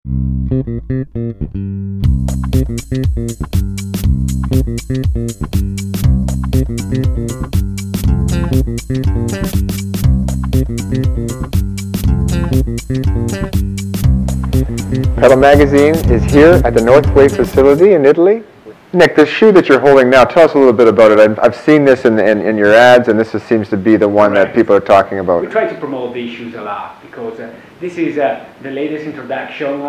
Pedal Magazine is here at the Northwave facility in Italy. Nick, the shoe that you're holding now, tell us a little bit about it. I've seen this in your ads, and this seems to be the one that people are talking about. We try to promote these shoes a lot because this is the latest introduction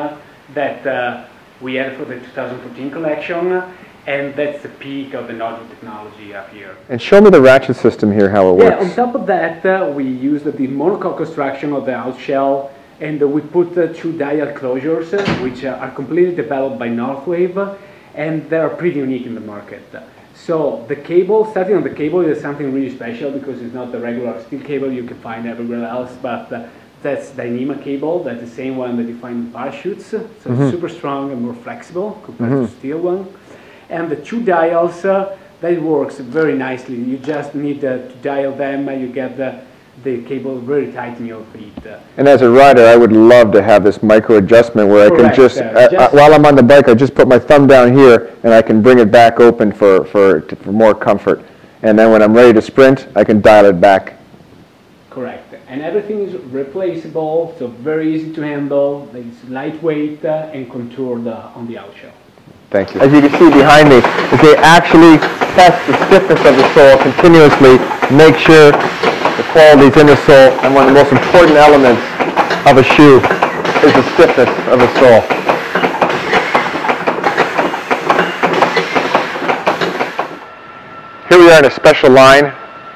that we had for the 2014 collection, and that's the peak of the Northwave technology up here. And show me the ratchet system here, how it works. Yeah, on top of that, we used the monocoque construction of the outshell, and we put two dial closures, which are completely developed by Northwave, and they are pretty unique in the market. So the cable, starting on the cable, is something really special because it's not the regular steel cable you can find everywhere else, but that's Dyneema cable. That's the same one that you find in parachutes. So it's super strong and more flexible compared to steel one. And the two dials, that works very nicely. You just need to dial them. You get the cable very tight in your feet. And as a rider, I would love to have this micro adjustment where I can just while I'm on the bike, I just put my thumb down here and I can bring it back open for more comfort. And then when I'm ready to sprint, I can dial it back. Correct. And everything is replaceable, so very easy to handle. It's lightweight and contoured on the outshell. Thank you. As you can see behind me, they actually test the stiffness of the sole continuously, make sure the quality is in the sole, and one of the most important elements of a shoe is the stiffness of the sole. Here we are in a special line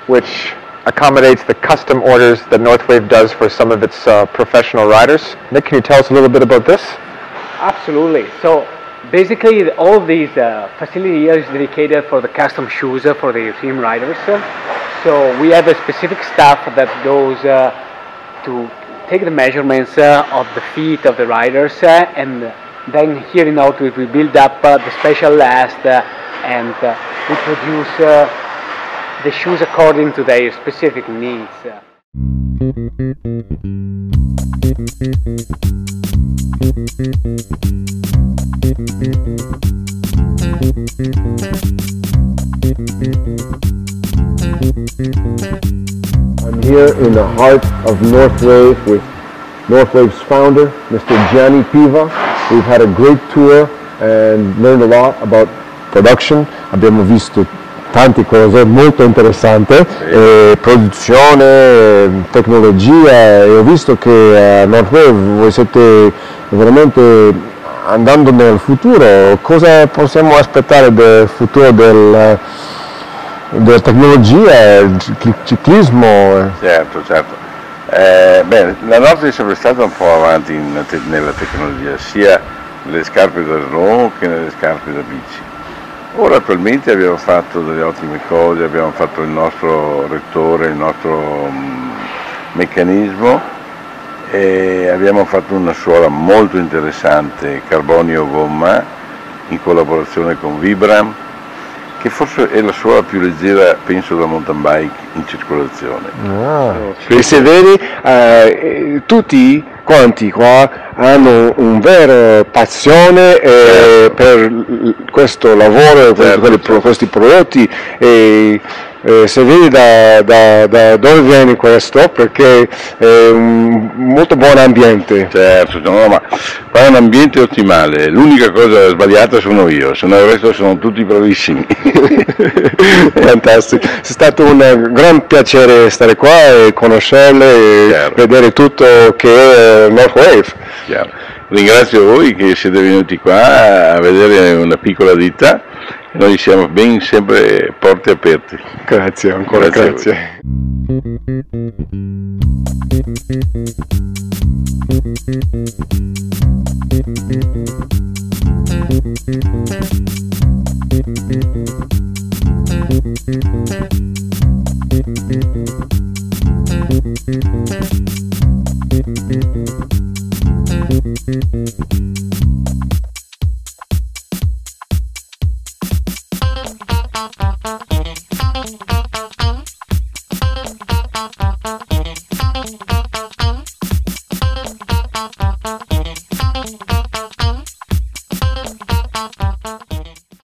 which accommodates the custom orders that Northwave does for some of its professional riders. Nick, can you tell us a little bit about this? Absolutely. So basically all of these facility here is dedicated for the custom shoes for the team riders. So we have a specific staff that goes to take the measurements of the feet of the riders, and then here in Northwave we build up the special last and we produce the shoes according to their specific needs. I'm here in the heart of Northwave with Northwave's founder, Mr. Gianni Piva. We've had a great tour and learned a lot about production. Abbiamo visto tante cose molto interessanti, produzione, tecnologia, e ho visto che a Northwave voi siete veramente andando nel futuro. Cosa possiamo aspettare del futuro della tecnologia, il ciclismo? Certo. Beh, la nostra è sempre stata un po' avanti nella tecnologia, sia nelle scarpe da slalom che nelle scarpe da bici. Ora attualmente abbiamo fatto delle ottime cose, abbiamo fatto il nostro rettore, il nostro meccanismo, e abbiamo fatto una suola molto interessante, carbonio gomma, in collaborazione con Vibram, che forse è la suola più leggera, penso, da mountain bike in circolazione. E se vedi, tutti quanti qua hanno un vero passione per questo lavoro, per questi prodotti, e se vedi da dove viene questo, perché è un molto buon ambiente. Certo, no, ma qua è un ambiente ottimale, l'unica cosa sbagliata sono io, se no il resto sono tutti bravissimi. Fantastico, è stato un gran piacere stare qua e conoscerle e vedere tutto che è Northwave. Chiaro. Ringrazio voi che siete venuti qua a vedere una piccola ditta. Noi siamo ben sempre porte aperte. Grazie, ancora grazie.